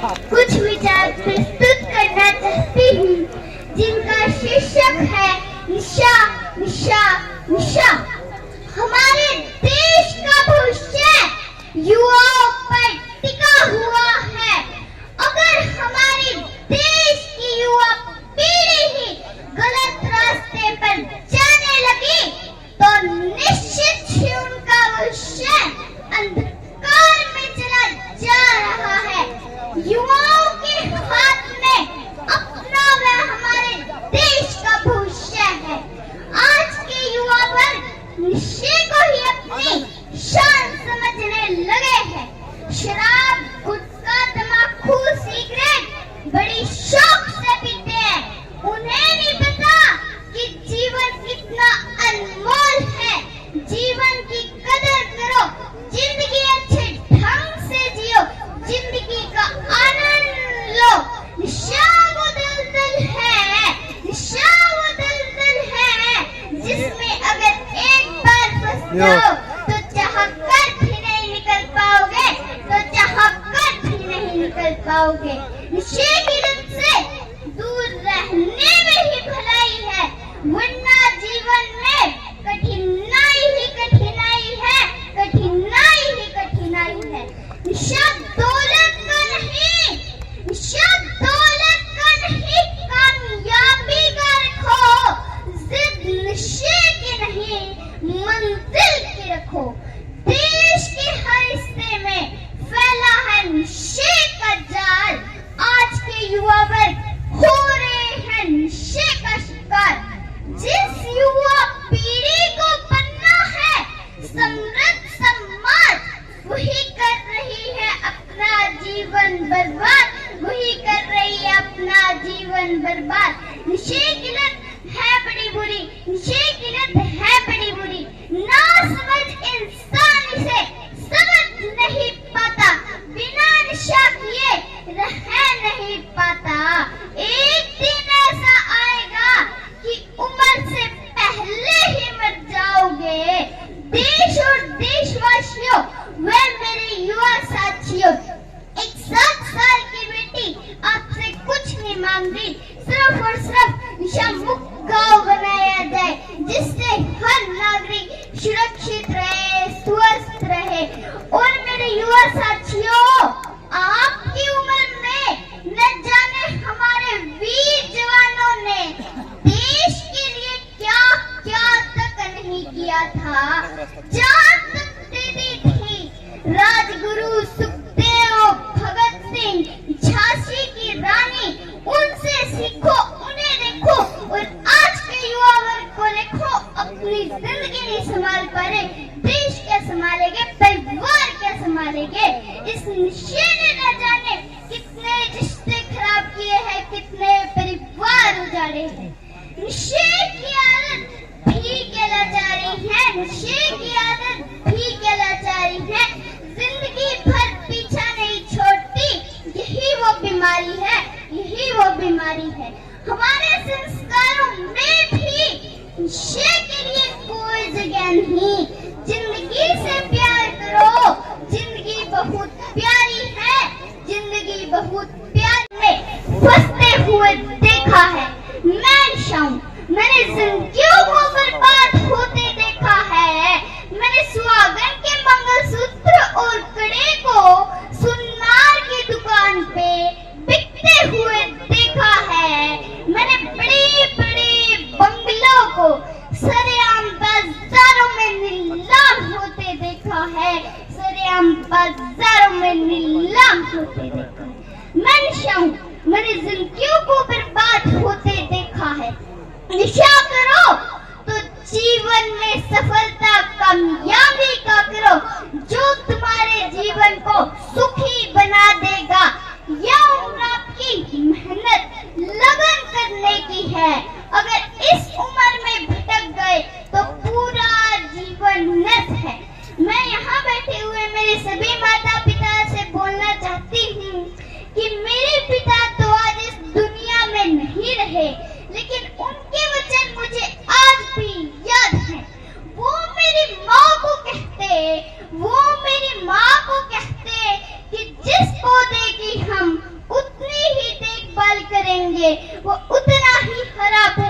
कुछ विचार प्रस्तुत करना चाहती हूँ जिनका शीर्षक है निशा निशा निशा। हमारे देश का भविष्य युवाओं पर टिका हुआ है। अगर हमारे देश की युवा पीढ़ी ही गलत रास्ते पर जाने लगी तो निश्चित ही उनका भविष्य अंधकार में चला जा रहा है। युवाओं के हाथ में अपना व हमारे देश का भविष्य है। आज के युवा वर्ग नशे को ही अपनी शान समझने लगे हैं। शराब, गुटखा, तंबाकू, सिगरेट बड़ी शौक से पीते हैं। उन्हें नहीं पता कि जीवन कितना अनमोल है। जीवन की कदर करो, जिंदगी अच्छे ढंग से जियो, जिंदगी का आनंद लो। नशा वो दलदल है, नशा वो दलदल है जिसमें अगर एक बार फंस जाओ तो चाहकर भी नहीं निकल पाओगे, तो चाहकर भी नहीं निकल पाओगे। नशे की लत से दूर रहने में ही भलाई है, वरना जीवन में कठिनाई ही कठिनाई है, कठिनाई ही कठिनाई है। नशा दौलत का नहीं, नशा दौलत का नहीं, कामयाबी का रखो। जिद नशे की नहीं, मंजिल की रखो। देश के हर हिस्से में फैला है नशे का जाल। आज के युवा वर्ग हो रहे हैं नशे का शिकार। जिस युवा पीढ़ी को बनना है समृद्ध समाज, वही कर रही है अपना जीवन बर्बाद, वही कर रही है अपना जीवन बर्बाद। नशे की लत है बड़ी बुरी, नशे की लत है बड़ी बुरी। ना समझ इंसान इसे समझ नहीं पाता, बिना नशा किए रह नहीं पाता। एक दिन ऐसा आएगा कि उम्र से पहले ही मर जाओगे। देश और देशवासियों व मेरे युवा साथियों, एक 7 साल की बेटी आपसे कुछ नहीं मांग रही, सिर्फ और सिर्फ नशा मुक्त गांव बनाया जाए जिससे हर नागरिक सुरक्षित रहे, स्वस्थ रहे। और मेरे युवा साथियों, आपकी उम्र में न जाने हमारे वीर जवानों ने देश के लिए क्या क्या तक नहीं किया था, जान तक दे दी थी। राजगुरु सुखदेव, भगत सिंह, झांसी की रानी, उनसे सीखो, उन्हें देखो। और आज के युवा वर्ग को देखो, अपनी जिंदगी नहीं संभाल पा रहे, देश क्या संभालेंगे, परिवार क्या संभालेंगे। इस नशे ने न जाने कितने रिश्ते खराब किए हैं, कितने परिवार उजाड़े हैं। नशे की आदत भी क्या लाचारी है, नशे की आदत भी क्या लाचारी है। जिंदगी भर पीछा नहीं छोड़ती, यही वो बीमारी है, यही वो बीमारी है। हमारे संस्कारों में भी नशे के लिए कोई जगह नहीं। जिंदगी से प्यार करो, जिंदगी बहुत प्यारी है, जिंदगी बहुत प्यारी में फंसते हुए देखा है। मैं नशाऊं, मैंने जिंदगियों को बर्बाद होते देखा है। मैंने सुहागन के मंगलसूत्र और कड़े को सुनार की दुकान पे बिकते हुए देखा है। मैंने बड़े बड़े बंगलों को सरेआम बाजारों में नीलाम होते देखा है, सरेआम बाजारों में नीलाम होते देखा है। मैं नशाऊं, मैंने जिंदगियों को बर्बाद होते देखा है। नशा करो तो जीवन में सफलता कामयाबी का करो, जो तुम्हारे जीवन को सुखी बना देगा। यह उम्र आपकी मेहनत लगन करने की है। अगर इस उम्र में भटक गए तो पूरा जीवन व्यर्थ है। मैं यहाँ बैठे हुए मेरे सभी माता पिता से बोलना चाहती हूँ कि मेरे पिता तो आज इस दुनिया में नहीं रहे, लेकिन उनके वचन मुझे आज भी याद है। वो मेरी माँ को कहते कि जिस पौधे की हम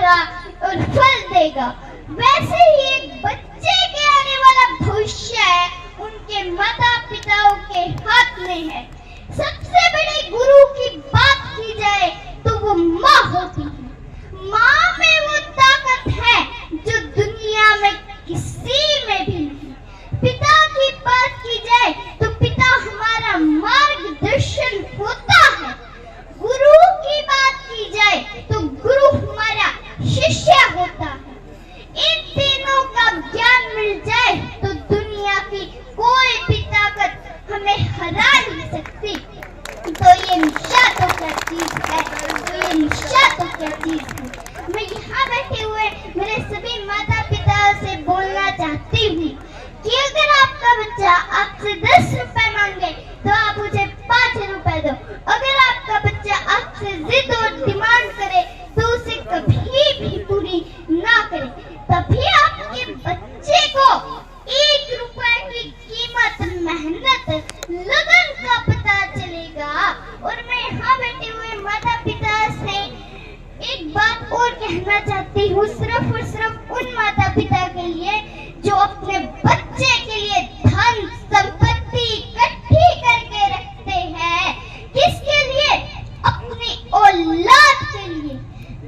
हरा और फल देगा। वैसे ही एक बच्चे के आने वाला भविष्य है उनके माता पिताओं के हाथ में है। सबसे बड़े गुरु की बात की जाए तो वो माँ होती है। माँ में वो ताकत है जो दुनिया में किसी में भी नहीं। पिता की बात की जाए तो पिता हमारा मार्गदर्शन होता है। गुरु की बात की जाए तो गुरु हमारा शिष्य होता है। इन तीनों का ज्ञान मिल जाए तो दुनिया की कोई भी ताकत हमें हरा नहीं सकती। तो ये निशा तो क्या चीज है, तो ये निशा तो क्या चीज है। मैं यहाँ बैठे हुए मेरे सभी माता पिता से बोलना चाहती हूँ कि अगर आपका बच्चा आपसे 10 रुपए मांगे तो आप उसे 5 रुपए दो। अगर आपका बच्चा आपसे जिद और डिमांड करे तो उसे कभी भी पूरी ना करे। तभी आपके बच्चे को 1 रुपए की कीमत, मेहनत, लगन का पता चलेगा। और मैं यहाँ बैठे हुए माता पिता से एक बात और कहना चाहती हूँ, सिर्फ और सिर्फ उन माता पिता के लिए जो अपने बच्चे के लिए धन संपत्ति इकट्ठी करके रखते हैं। किसके लिए? अपनी औलाद के लिए।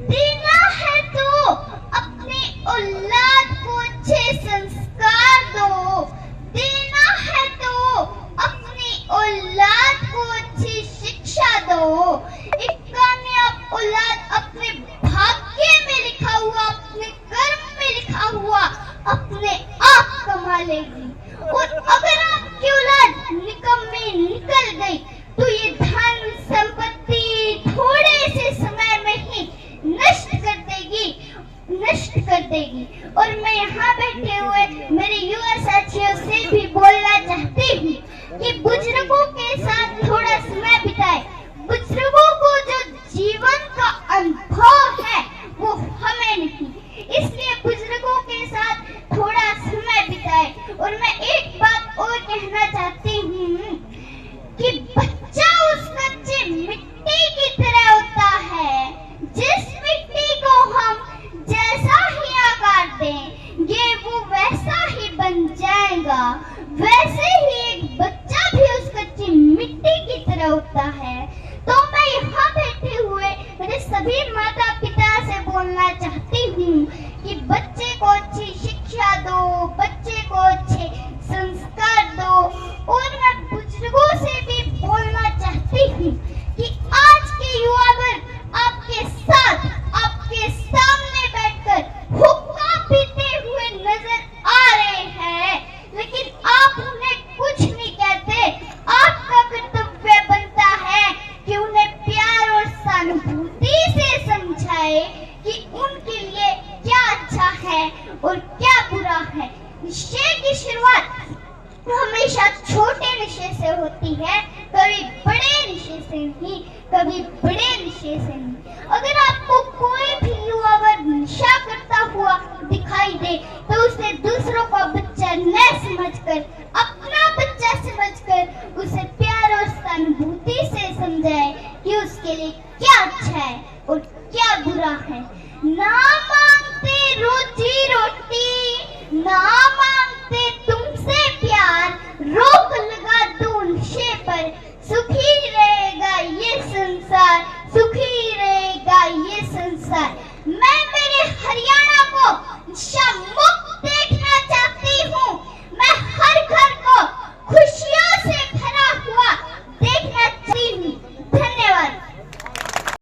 देना है तो अपनी औलाद को अच्छे संस्कार दो। देना है तो अपनी औलाद को अच्छी शिक्षा दो। एक कामयाब औलाद अपने भाग्य में लिखा हुआ, अपने कर्म में लिखा हुआ अपने आप कमा लेगी। और अगर आपकी औलाद निकम्मी निकल गई तो ये धन संपत्ति थोड़े से समय में ही नष्ट कर देगी। और मैं यहाँ बैठे हुए मेरे युवा साथियों से भी बोलना चाहती हूँ कि बुजुर्गों के साथ थोड़ा समय बिताएं। बुजुर्गों को जो जीवन का अनुभव है वो हमें नहीं, इसलिए बुजुर्गों के साथ थोड़ा समय बिताएं। और मैं एक बात और कहना चाहती हूँ कि बच्चा उस कच्चे मिट्टी की तरह होता है। जिस मिट्टी को हम जैसा ही आकार देंगे वो वैसा ही बन जाएगा। वैसे ही एक बच्चा भी उस कच्ची मिट्टी की तरह होता है। तो मैं यहाँ बैठे हुए मेरे सभी माता पिता से बोलना चाहती हूँ कि बच्चे को अच्छी शिक्षा दो, बच्चे को अच्छे संस्कार दो। और मैं बुजुर्गों से भी बोलना चाहती हूँ कि आज के युवा वर्ग आपके साथ, आपके सामने बैठकर हुक्का पीते हुए नजर आ रहे हैं, लेकिन आप उन्हें कुछ नहीं कहते। आपका कर्तव्य बनता है कि उन्हें प्यार और सहानुभूति से समझाए कि उनके लिए क्या अच्छा है और क्या बुरा है। नशे की शुरुआत हमेशा छोटे नशे से होती है, कभी बड़े नशे से नहीं, कभी